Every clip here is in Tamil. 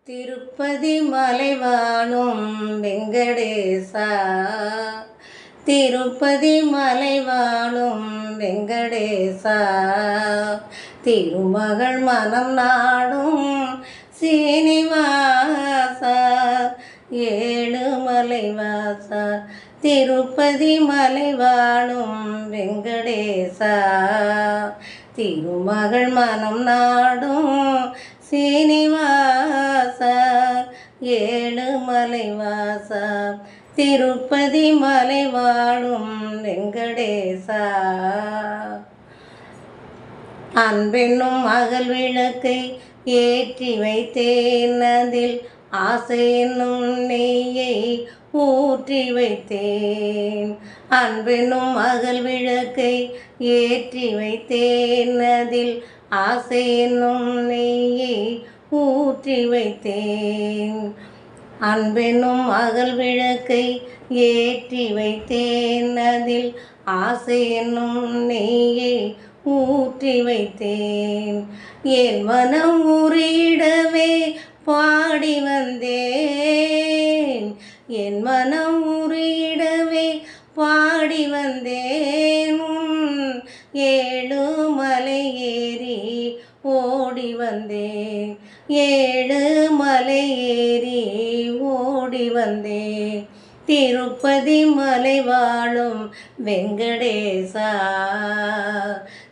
திருப்பதி மலைவாழும் வெங்கடேசா, திருப்பதி மலைவாழும் வெங்கடேசா, திருமகள் மனம் நாடும் சீனிவாசா, ஏழுமலைவாசா, திருப்பதி மலைவாழும் வெங்கடேசா, திருமகள் மனம் நாடும் சீனிவாசா, ஏழுமலைவாசா, திருப்பதி மலைவாழும் வெங்கடேசா. அன்பென்னும் அகல் விளக்கை ஏற்றி வைத்தேன், அதில் ஆசை என்னும் நெய்யை ஊற்றி வைத்தேன். அன்பென்னும் அகல் விளக்கை ஏற்றி வைத்தேன், அதில் ஆசை என்னும் நெய்யை ஊற்றி வைத்தேன். அன்பென்னும் அகல் விளக்கை ஏற்றி வைத்தேன், அதில் ஆசை என்னும் நெய்யை ஊற்றி வைத்தேன். என் மனம் உரியிடவே பாடி வந்தேன், என் மனம் உரியிடவே பாடி வந்தேன். ஏழுமலை ஏறி ஓடி வந்தேன், ஏழுமலை ஏறி ஓடி வந்தேன். திருப்பதி மலைவாழும் வெங்கடேசா,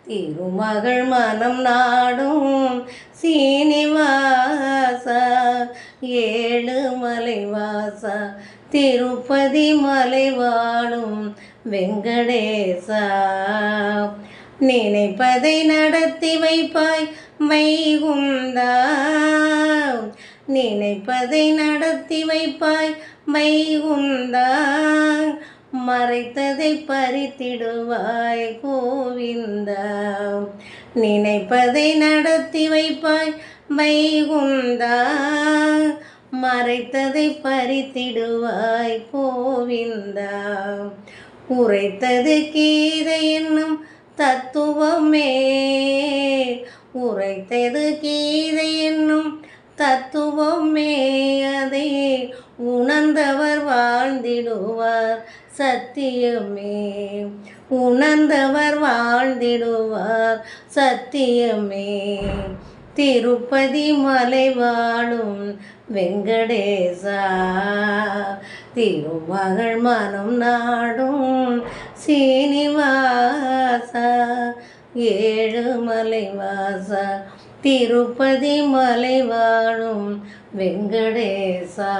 திருமகள் மனம் நாடும் சீனிவாசா, ஏழுமலைவாசா, திருப்பதி மலைவாழும் வெங்கடேசா. நினைப்பதை நடத்தி வைப்பாய் வைகுந்தா, நினைப்பதை நடத்தி வைப்பாய் வைகுந்தா, மறைத்ததை பறித்திடுவாய் கோவிந்தா. நினைப்பதை நடத்தி வைப்பாய் வைகுந்தா, மறைத்ததை பறித்திடுவாய் கோவிந்தா. உரைத்தது கீதை என்னும் தத்துவமே, உரைத்தது கீதை என்னும் தத்துவமே, அதை உணர்ந்தவர் வாழ்ந்திடுவார் சத்தியமே, உணர்ந்தவர் வாழ்ந்திடுவார் சத்தியமே. திருப்பதி மலைவாழும் வெங்கடேசா, திருமகள் மனம் நாடும் சீனிவாசா, ஏழுமலைவாசா, திருப்பதி மலைவாழும் வெங்கடேசா.